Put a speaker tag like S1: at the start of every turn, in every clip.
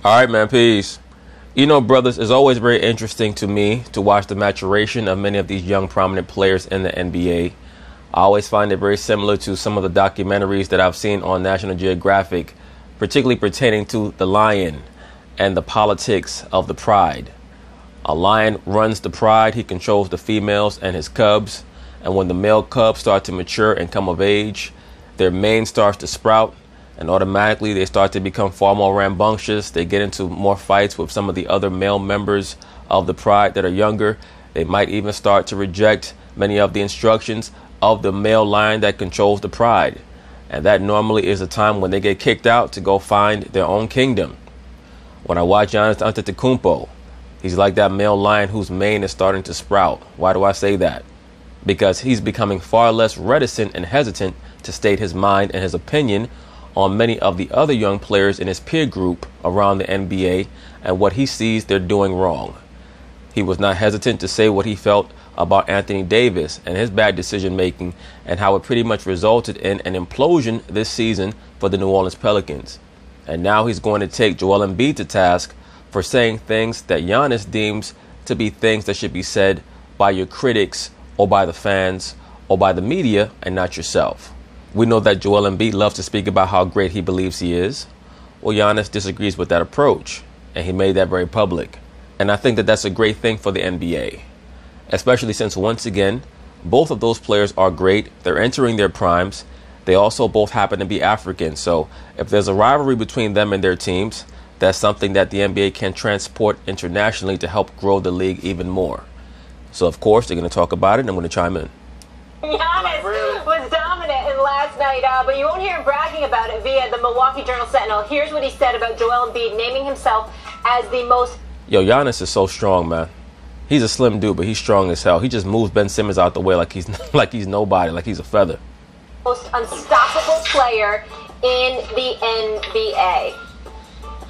S1: All right, man. Peace. You know, brothers, it's always very interesting to me to watch the maturation of many of these young prominent players in the NBA. I always find it very similar to some of the documentaries that I've seen on National Geographic, particularly pertaining to the lion and the politics of the pride. A lion runs the pride. He controls the females and his cubs. And when the male cubs start to mature and come of age, their mane starts to sprout. And automatically they start to become far more rambunctious. They get into more fights with some of the other male members of the pride that are younger. They might even start to reject many of the instructions of the male lion that controls the pride. And that normally is a time when they get kicked out to go find their own kingdom. When I watch Giannis Antetokounmpo, he's like that male lion whose mane is starting to sprout. Why do I say that? Because he's becoming far less reticent and hesitant to state his mind and his opinion on many of the other young players in his peer group around the NBA and what he sees they're doing wrong. He was not hesitant to say what he felt about Anthony Davis and his bad decision making and how it pretty much resulted in an implosion this season for the New Orleans Pelicans. And now he's going to take Joel Embiid to task for saying things that Giannis deems to be things that should be said by your critics or by the fans or by the media and not yourself. We know that Joel Embiid loves to speak about how great he believes he is. Well, Giannis disagrees with that approach, and he made that very public. And I think that that's a great thing for the NBA, especially since, once again, both of those players are great. They're entering their primes. They also both happen to be African. So if there's a rivalry between them and their teams, that's something that the NBA can transport internationally to help grow the league even more. So, of course, they're going to talk about it, and I'm going to chime in.
S2: Giannis was dominant in last night, but you won't hear him bragging about it via the Milwaukee Journal-Sentinel. Here's what he said about Joel Embiid, naming himself as the most...
S1: Yo, Giannis is so strong, man. He's a slim dude, but he's strong as hell. He just moves Ben Simmons out the way like he's nobody, like he's a feather.
S2: Most unstoppable player in the NBA.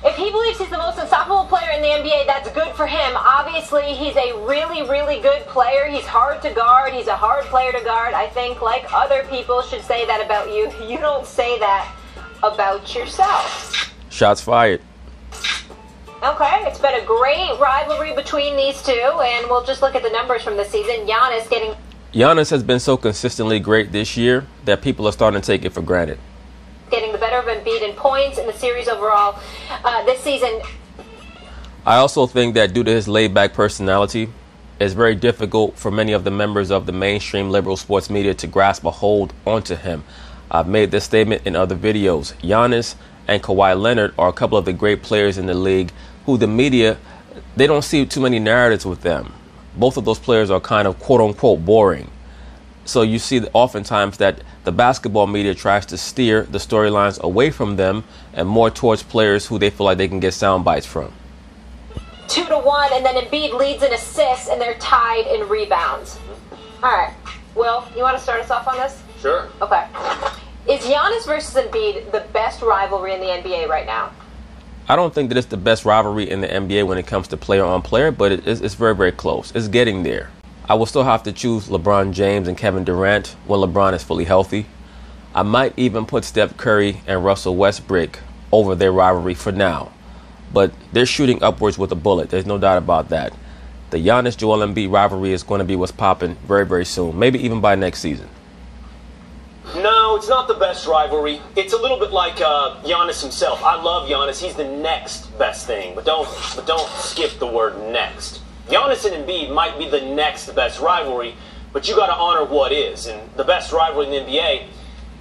S2: If he believes he's the most unstoppable player in the NBA, that's good for him. Obviously, he's a really, really good player. He's hard to guard. He's a hard player to guard. I think, like other people should say that about you. You don't say that about yourself.
S1: Shots fired.
S2: Okay, it's been a great rivalry between these two, and we'll just look at the numbers from this season. Giannis
S1: has been so consistently great this year that people are starting to take it for granted.
S2: Getting the better of Embiid in points in the series overall this season.
S1: I also think that due to his laid-back personality, it's very difficult for many of the members of the mainstream liberal sports media to grasp a hold onto him. I've made this statement in other videos. Giannis and Kawhi Leonard are a couple of the great players in the league who the media, they don't see too many narratives with them. Both of those players are kind of quote-unquote boring. So you see that oftentimes that the basketball media tries to steer the storylines away from them and more towards players who they feel like they can get sound bites from.
S2: 2-1, and then Embiid leads in assists, and they're tied in rebounds. All right, Will, you want to start us off on this?
S3: Sure.
S2: Okay. Is Giannis versus Embiid the best rivalry in the NBA right now?
S1: I don't think that it's the best rivalry in the NBA when it comes to player on player, but it's very, very close. It's getting there. I will still have to choose LeBron James and Kevin Durant when LeBron is fully healthy. I might even put Steph Curry and Russell Westbrook over their rivalry for now. But they're shooting upwards with a bullet. There's no doubt about that. The Giannis-Joel Embiid rivalry is going to be what's popping very, very soon. Maybe even by next season.
S3: No, it's not the best rivalry. It's a little bit like Giannis himself. I love Giannis. He's the next best thing. But don't skip the word next. Giannis and Embiid might be the next best rivalry, but you got to honor what is. And the best rivalry in the NBA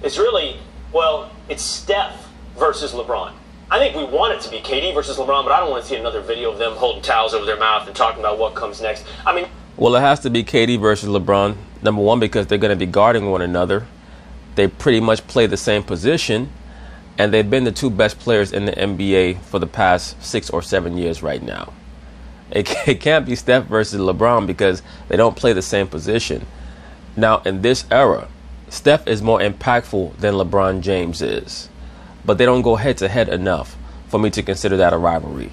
S3: is really, well, it's Steph versus LeBron. I think we want it to be KD versus LeBron, but I don't want to see another video of them holding towels over their mouth and talking about what comes next. I mean,
S1: well, it has to be KD versus LeBron. Number one, because they're going to be guarding one another. They pretty much play the same position, and they've been the two best players in the NBA for the past 6 or 7 years right now. It can't be Steph versus LeBron because they don't play the same position. Now, in this era, Steph is more impactful than LeBron James is. But they don't go head-to-head enough for me to consider that a rivalry.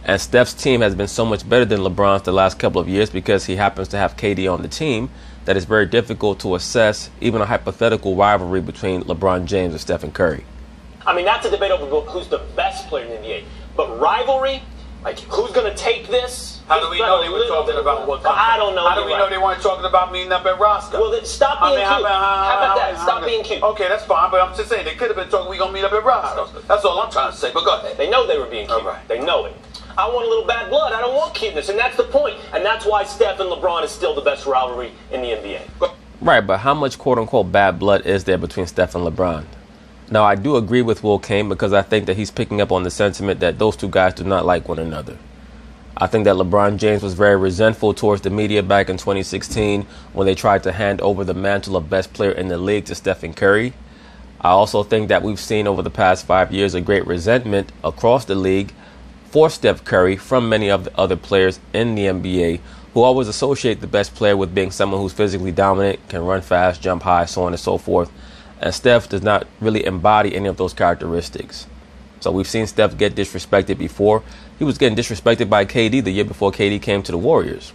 S1: And Steph's team has been so much better than LeBron's the last couple of years because he happens to have KD on the team that it's very difficult to assess even a hypothetical rivalry between LeBron James and Stephen Curry.
S3: I mean, that's a debate over who's the best player in the NBA. But rivalry, like who's going to take this?
S4: How do we know they were talking about what?
S3: I don't know.
S4: How do we know they weren't talking about meeting up at Roscoe?
S3: Well, then stop being cute. How about that? Stop being cute.
S4: Okay, that's fine, but I'm just saying they could have been talking. We gonna meet up at Roscoe. That's all I'm trying to say. But go ahead.
S3: They know they were being cute.
S4: All right.
S3: They know it. I want a little bad blood. I don't want cuteness, and that's the point. And that's why Steph and LeBron is still the best rivalry in the NBA.
S1: Right, but how much quote-unquote bad blood is there between Steph and LeBron? Now, I do agree with Will Kane because I think that he's picking up on the sentiment that those two guys do not like one another. I think that LeBron James was very resentful towards the media back in 2016 when they tried to hand over the mantle of best player in the league to Stephen Curry. I also think that we've seen over the past 5 years a great resentment across the league for Steph Curry from many of the other players in the NBA who always associate the best player with being someone who's physically dominant, can run fast, jump high, so on and so forth. And Steph does not really embody any of those characteristics. So we've seen Steph get disrespected before. He was getting disrespected by KD the year before KD came to the Warriors.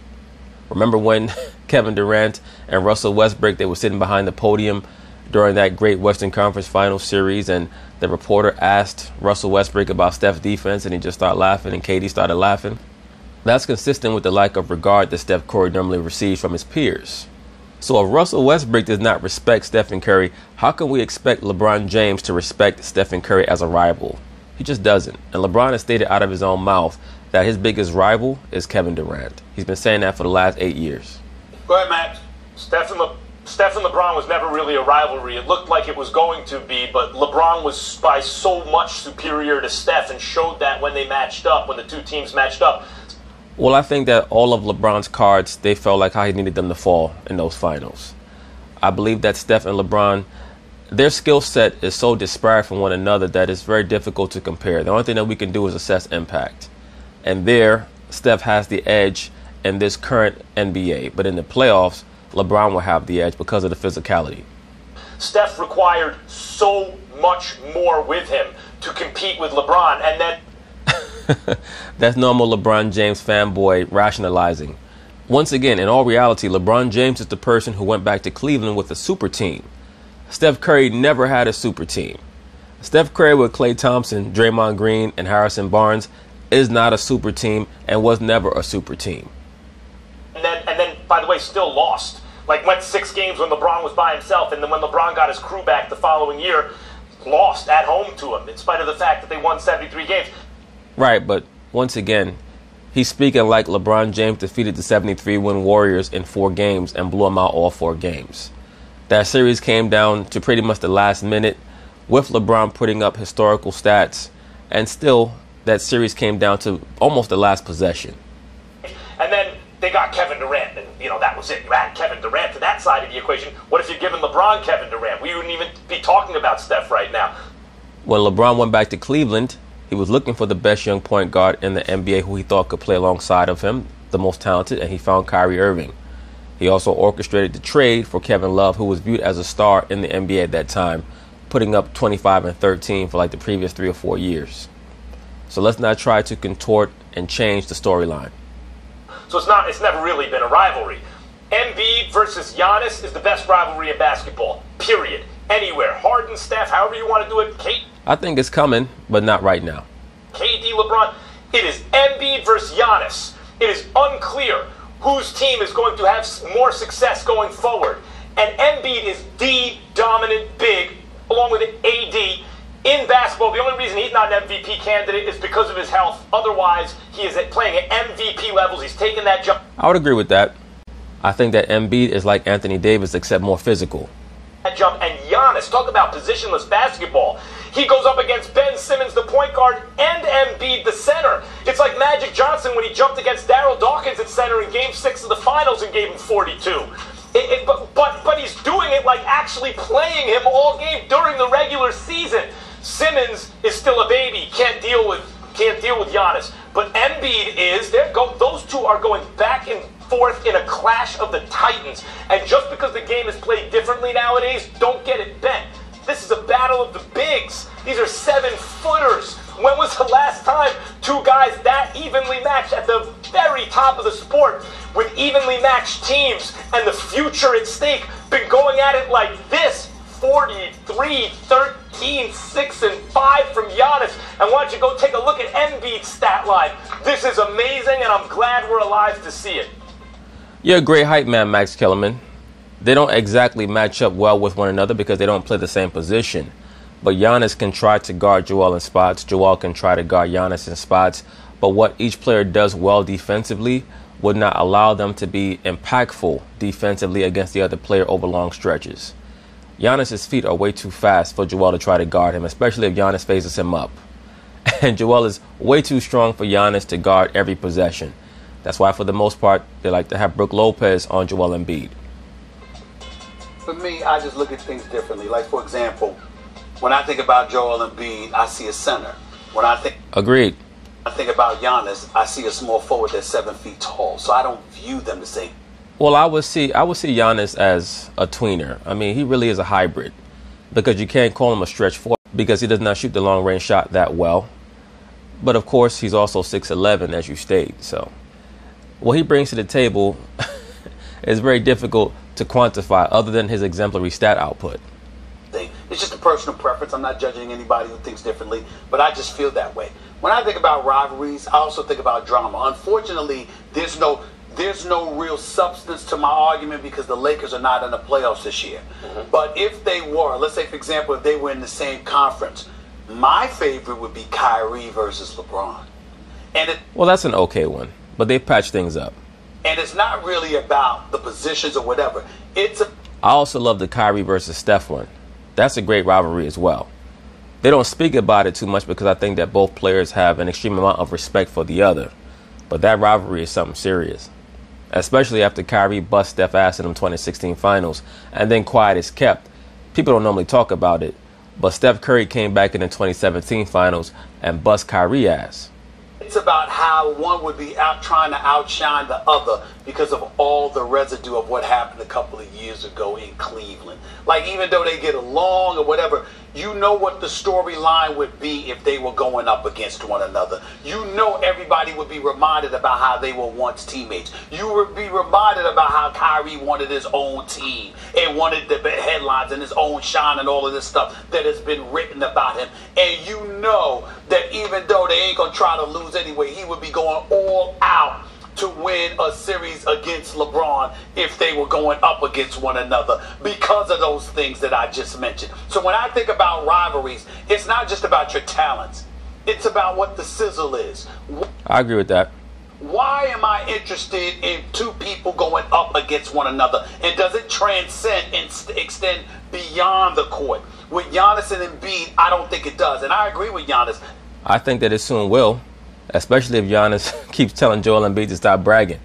S1: Remember when Kevin Durant and Russell Westbrook, they were sitting behind the podium during that great Western Conference Finals series, and the reporter asked Russell Westbrook about Steph's defense, and he just started laughing, and KD started laughing. That's consistent with the lack of regard that Steph Curry normally receives from his peers. So if Russell Westbrook does not respect Stephen Curry, how can we expect LeBron James to respect Stephen Curry as a rival? He just doesn't. And LeBron has stated out of his own mouth that his biggest rival is Kevin Durant. He's been saying that for the last 8 years.
S4: Go ahead, Matt.
S3: Steph and LeBron was never really a rivalry. It looked like it was going to be, but LeBron was by so much superior to Steph and showed that when they matched up, when the two teams matched up.
S1: Well, I think that all of LeBron's cards, they felt like how he needed them to fall in those finals. I believe that Steph and LeBron, their skill set is so disparate from one another that it's very difficult to compare. The only thing that we can do is assess impact. And there, Steph has the edge in this current NBA. But in the playoffs, LeBron will have the edge because of the physicality.
S3: Steph required so much more with him to compete with LeBron. And then
S1: that's normal LeBron James fanboy rationalizing. Once again, in all reality, LeBron James is the person who went back to Cleveland with a super team. Steph Curry never had a super team. Steph Curry with Klay Thompson, Draymond Green, and Harrison Barnes is not a super team and was never a super team.
S3: And then, by the way, still lost. Like, went 6 games when LeBron was by himself, and then when LeBron got his crew back the following year, lost at home to him, in spite of the fact that they won 73 games.
S1: Right, but once again, he's speaking like LeBron James defeated the 73-win Warriors in 4 games and blew them out all 4 games. That series came down to pretty much the last minute with LeBron putting up historical stats, and still that series came down to almost the last possession.
S3: And then they got Kevin Durant, and, that was it. You add Kevin Durant to that side of the equation. What if you're giving LeBron Kevin Durant? We wouldn't even be talking about Steph right now.
S1: When LeBron went back to Cleveland, he was looking for the best young point guard in the NBA who he thought could play alongside of him, the most talented, and he found Kyrie Irving. He also orchestrated the trade for Kevin Love, who was viewed as a star in the NBA at that time, putting up 25 and 13 for like the previous 3 or 4 years. So let's not try to contort and change the storyline.
S3: So it's never really been a rivalry. Embiid versus Giannis is the best rivalry in basketball, period. Anywhere. Harden, Steph, however you want to do it.
S1: I think it's coming, but not right now.
S3: KD, LeBron. It is Embiid versus Giannis. It is unclear whose team is going to have more success going forward. And Embiid is the dominant big, along with AD, in basketball. The only reason he's not an MVP candidate is because of his health. Otherwise, he is playing at MVP levels. He's taking that jump.
S1: I would agree with that. I think that Embiid is like Anthony Davis, except more physical.
S3: And Giannis, talk about positionless basketball. He goes up against Ben Simmons, the point guard, and Embiid, the center. It's like Magic Johnson when he jumped against Darryl Dawkins at center in Game 6 of the Finals and gave him 42. But he's doing it like actually playing him all game during the regular season. Simmons is still a baby, can't deal with Giannis. But Embiid is. Those two are going back and forth in a clash of the titans. And just because the game is played differently nowadays, don't get it bent. This is a battle of the bigs. These are 7-footers. When was the last time 2 guys that evenly matched at the very top of the sport with evenly matched teams and the future at stake been going at it like this 43, 13, 6, and 5 from Giannis. And why don't you go take a look at Embiid's stat line? This is amazing, and I'm glad we're alive to see it.
S1: You're a great hype man, Max Kellerman. They don't exactly match up well with one another because they don't play the same position. But Giannis can try to guard Joel in spots. Joel can try to guard Giannis in spots. But what each player does well defensively would not allow them to be impactful defensively against the other player over long stretches. Giannis's feet are way too fast for Joel to try to guard him, especially if Giannis faces him up. And Joel is way too strong for Giannis to guard every possession. That's why, for the most part, they like to have Brook Lopez on Joel Embiid.
S4: For me, I just look at things differently. Like, for example, when I think about Joel Embiid, I see a center. When I think about Giannis, I see a small forward that's 7 feet tall. So I don't view them the same.
S1: Well, I would see Giannis as a tweener. I mean, he really is a hybrid because you can't call him a stretch forward because he does not shoot the long-range shot that well. But, of course, he's also 6'11", as you state. So what he brings to the table is very difficult to quantify other than his exemplary stat output.
S4: It's just a personal preference. I'm not judging anybody who thinks differently, but I just feel that way. When I think about rivalries, I also think about drama. Unfortunately, there's no real substance to my argument because the Lakers are not in the playoffs this year. Mm-hmm. But if they were, let's say, for example, if they were in the same conference, my favorite would be Kyrie versus LeBron.
S1: Well, that's an okay one, but they patched things up.
S4: And it's not really about the positions or whatever.
S1: I also love the Kyrie versus Steph one. That's a great rivalry as well. They don't speak about it too much because I think that both players have an extreme amount of respect for the other. But that rivalry is something serious, especially after Kyrie bust Steph ass in them 2016 finals and then quiet is kept. People don't normally talk about it, but Steph Curry came back in the 2017 finals and bust Kyrie ass.
S4: It's about how one would be out trying to outshine the other because of all the residue of what happened a couple of years ago in Cleveland. Like, even though they get along or whatever, you know what the storyline would be if they were going up against one another. You know everybody would be reminded about how they were once teammates. You would be reminded about how Kyrie wanted his own team and wanted the headlines and his own shine and all of this stuff that has been written about him. And you know that even though they ain't going to try to lose anyway, he would be going all out to win a series against LeBron if they were going up against one another because of those things that I just mentioned. So when I think about rivalries, it's not just about your talents. It's about what the sizzle is.
S1: I agree with that.
S4: Why am I interested in two people going up against one another? And does it transcend and extend beyond the court? With Giannis and Embiid, I don't think it does. And I agree with Giannis.
S1: I think that it soon will. Especially if Giannis keeps telling Joel Embiid to stop bragging.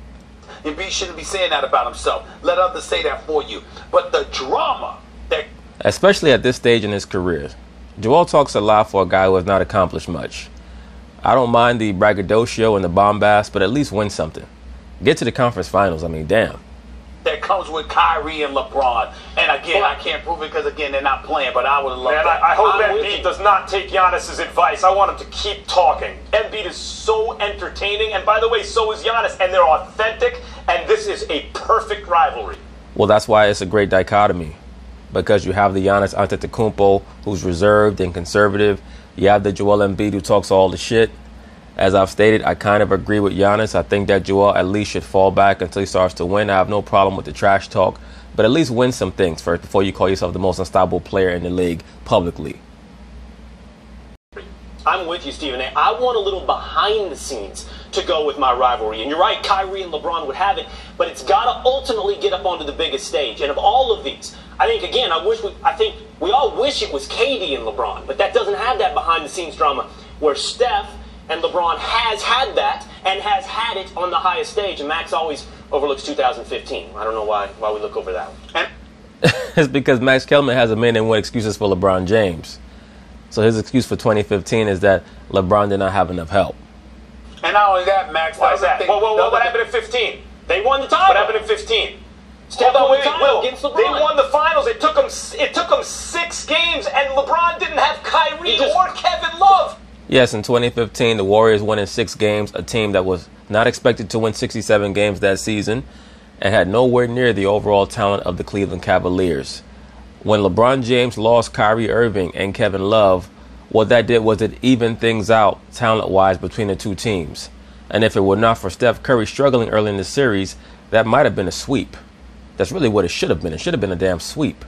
S4: Embiid shouldn't be saying that about himself. Let others say that for you. But the drama that...
S1: Especially at this stage in his career. Joel talks a lot for a guy who has not accomplished much. I don't mind the braggadocio and the bombast, but at least win something. Get to the conference finals. I mean, damn.
S4: That comes with Kyrie and LeBron. And again, I can't prove it because, again, they're not playing, but I would love that.
S3: I hope Embiid does not take Giannis's advice. I want him to keep talking. Embiid is so entertaining, and by the way, so is Giannis, and they're authentic, and this is a perfect rivalry.
S1: Well, that's why it's a great dichotomy, because you have the Giannis Antetokounmpo, who's reserved and conservative. You have the Joel Embiid, who talks all the shit. As I've stated, I kind of agree with Giannis. I think that Joel at least should fall back until he starts to win. I have no problem with the trash talk, but at least win some things first before you call yourself the most unstoppable player in the league publicly.
S3: I'm with you, Stephen A. I want a little behind the scenes to go with my rivalry. And you're right, Kyrie and LeBron would have it, but it's got to ultimately get up onto the biggest stage. And of all of these, I think, again, I think we all wish it was KD and LeBron, but that doesn't have that behind the scenes drama where Steph and LeBron has had that and has had it on the highest stage. And Max always overlooks 2015. I don't know why we look over that one.
S1: It's because Max Kellerman has a million and one excuses for LeBron James. So his excuse for 2015 is that LeBron did not have enough help.
S4: And not only that, Max.
S3: Why is that? What happened in 15? They won the title. What happened in 15? Steph won the title against LeBron. They won the finals. It took them 6 games, and LeBron didn't have Kyrie or Kevin Love.
S1: Yes, in 2015, the Warriors won in 6 games, a team that was not expected to win 67 games that season and had nowhere near the overall talent of the Cleveland Cavaliers. When LeBron James lost Kyrie Irving and Kevin Love, what that did was it evened things out talent-wise between the two teams. And if it were not for Steph Curry struggling early in the series, that might have been a sweep. That's really what it should have been. It should have been a damn sweep.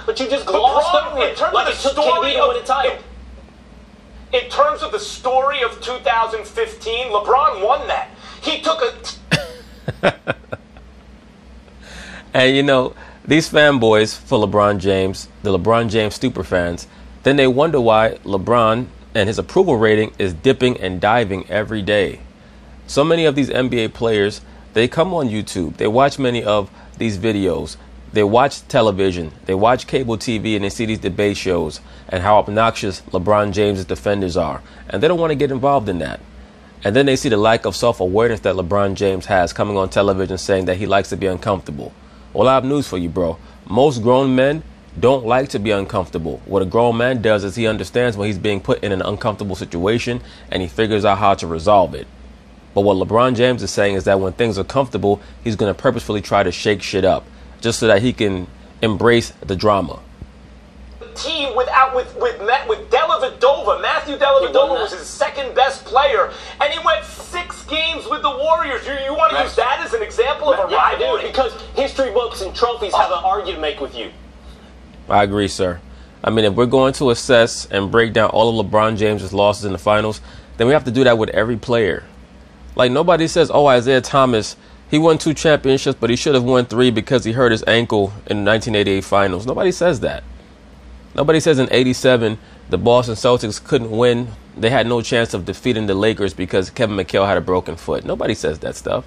S3: But you just glossed over it. Like it took KD to win a title. In terms of the story of 2015, LeBron won that. He took a...
S1: And, you know, these fanboys for LeBron James, the LeBron James superfans, then they wonder why LeBron and his approval rating is dipping and diving every day. So many of these NBA players, they come on YouTube. They watch many of these videos. They watch television. They watch cable TV, and they see these debate shows and how obnoxious LeBron James' defenders are. And they don't want to get involved in that. And then they see the lack of self-awareness that LeBron James has coming on television saying that he likes to be uncomfortable. Well, I have news for you, bro. Most grown men don't like to be uncomfortable. What a grown man does is he understands when he's being put in an uncomfortable situation and he figures out how to resolve it. But what LeBron James is saying is that when things are comfortable, he's going to purposefully try to shake shit up just so that he can embrace the drama.
S3: Team with Dellavedova. Matthew Dellavedova was his second best player, and he went 6 games with the Warriors. You want to use that as an example of a rivalry? Because history books and trophies have an argument to make with you.
S1: I agree, sir. I mean, if we're going to assess and break down all of LeBron James' losses in the finals, then we have to do that with every player. Like, nobody says, oh, Isaiah Thomas, he won 2 championships, but he should have won 3 because he hurt his ankle in the 1988 finals. Nobody says that. Nobody says in 87 the Boston Celtics couldn't win. They had no chance of defeating the Lakers because Kevin McHale had a broken foot. Nobody says that stuff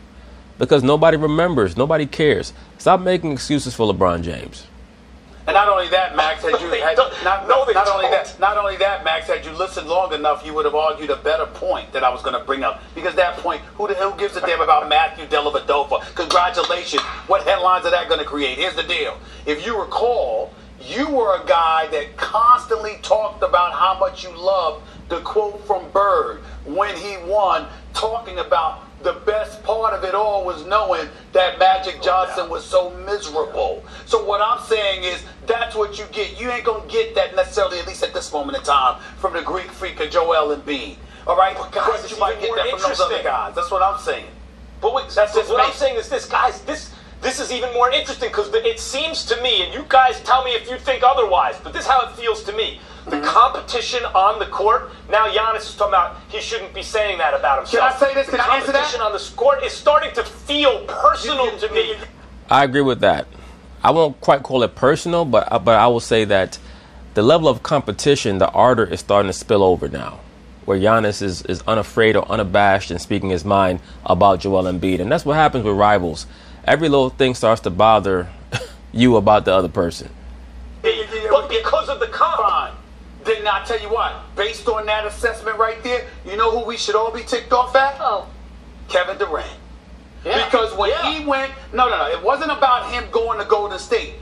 S1: because nobody remembers. Nobody cares. Stop making excuses for LeBron James.
S4: And not only that, Max, had you listened long enough, you would have argued a better point that I was going to bring up. Because that point, who the hell gives a damn about Matthew Dellavedova? Congratulations. What headlines are that going to create? Here's the deal. If you recall, you were a guy that constantly talked about how much you loved the quote from Bird when he won, talking about the best part of it all was knowing that Magic Johnson was so miserable. So what I'm saying is that's what you get. You ain't going to get that necessarily, at least at this moment in time, from the Greek freak of Joel Embiid. All right?
S3: But guys,
S4: you might get that from those other guys. That's what I'm saying.
S3: But wait, what I'm saying is this, guys, this is even more interesting because it seems to me, and you guys tell me if you think otherwise, but this is how it feels to me. The competition on the court, now Giannis is talking about he shouldn't be saying that about himself.
S4: Can I say this? Can I answer that?
S3: The competition on the court is starting to feel personal to me.
S1: I agree with that. I won't quite call it personal, but I will say that the level of competition, the ardor is starting to spill over now, where Giannis is unafraid or unabashed and speaking his mind about Joel Embiid. And that's what happens with rivals. Every little thing starts to bother you about the other person.
S3: But because of the comp.
S4: Then I tell you what, based on that assessment right there, you know who we should all be ticked off at?
S2: Oh.
S4: Kevin Durant.
S3: Yeah.
S4: Because when he went, no, it wasn't about him going to Golden State.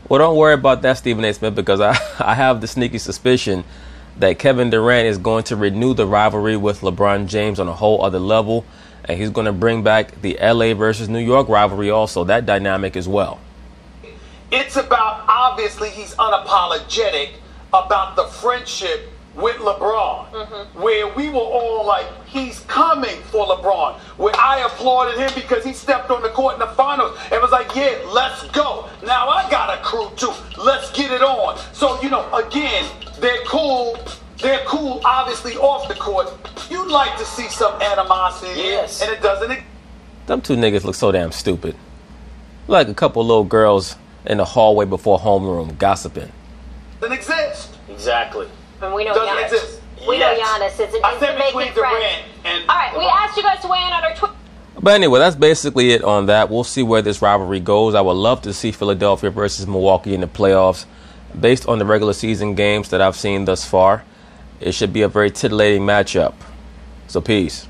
S1: Well, don't worry about that, Stephen A. Smith, because I have the sneaky suspicion that Kevin Durant is going to renew the rivalry with LeBron James on a whole other level, and he's going to bring back the LA versus New York rivalry also, that dynamic as well.
S4: It's about, obviously, he's unapologetic about the friendship with LeBron, where we were all like, he's coming for LeBron, where I applauded him because he stepped on the court in the finals and was like, yeah, let's go. Now I got a crew too. Let's get it on. So, you know, again, they're cool. They're cool, obviously, off the court. You'd like to see some animosity,
S3: yes,
S4: and it doesn't.
S1: Them two niggas look so damn stupid. Like a couple little girls in the hallway before homeroom gossiping.
S4: Doesn't exist.
S3: Exactly.
S2: And we know
S4: Doesn't
S2: Giannis.
S4: exist.
S2: We know Giannis isn't
S4: I said
S2: making
S4: between
S2: friends.
S4: Durant and
S2: All right, we
S4: LeBron.
S2: asked you guys to weigh in on our Twitter.
S1: But anyway, that's basically it on that. We'll see where this rivalry goes. I would love to see Philadelphia versus Milwaukee in the playoffs. Based on the regular season games that I've seen thus far, it should be a very titillating matchup. So peace.